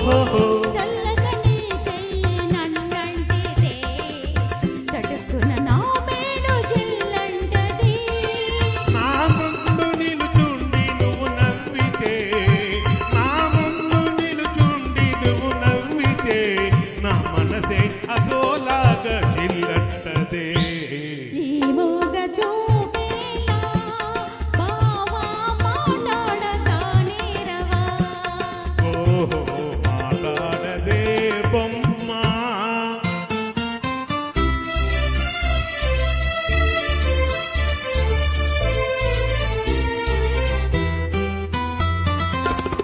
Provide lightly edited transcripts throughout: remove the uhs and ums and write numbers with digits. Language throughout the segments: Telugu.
ఓహో చల్లగా నీ చెయ్యి నన్నంటిదే చటుక్కున నా మేను జిల్లంటది నా ముందు నిలుచుండి నువ్వు నవ్వితే నా ముందు నిలుచుండి నువ్వు నవ్వితే నా మనసే అదోలాగా జిల్లంటదే ఈ మూగ చూపేలా బావా మాట్లాడతానే రవా ఓహో మాట్లాడదే బొమ్మ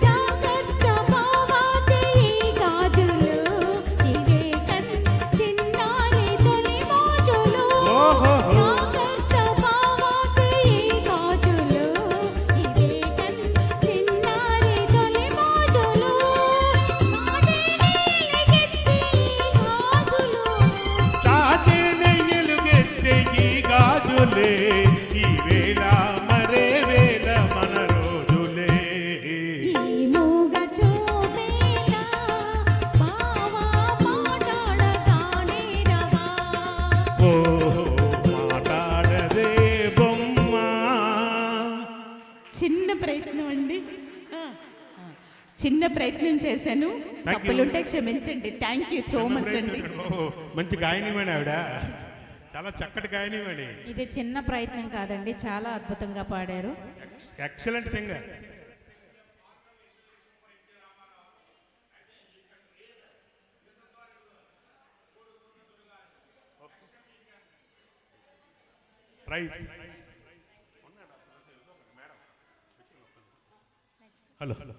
జాగ్రత్త బావా చెయ్యి గాజులు ఇవే చిన్నారి తొలి మోజులు ఓహోహో. జాగ్రత్త బావా చెయ్యి గాజులు ఇవే చిన్నారి తొలి మోజులు మాటేనే ఎలుగెత్తి గాజులు చాటిన ఎలుగెత్తే ఈ గాజులే ఈ వేళ మరే వేళ మన రోజులే ఈ మూగ చూపేలా బావా మాట్లాడతానే రవా ఓహో మాట్లాడదే బొమ్మ చిన్న ప్రయత్నం అండి చిన్న ప్రయత్నం చేశాను you. తప్పులుంటే క్షమించండి థ్యాంక్ యూ సో మచ్ అండి ఓహో, మంచి గాయనిమణి ఆవిడ చాలా చక్కటి గాయనిమణి ఇది చిన్న ప్రయత్నం కాదండి, చాలా అద్భుతంగా పాడారు. Excellent singer right hello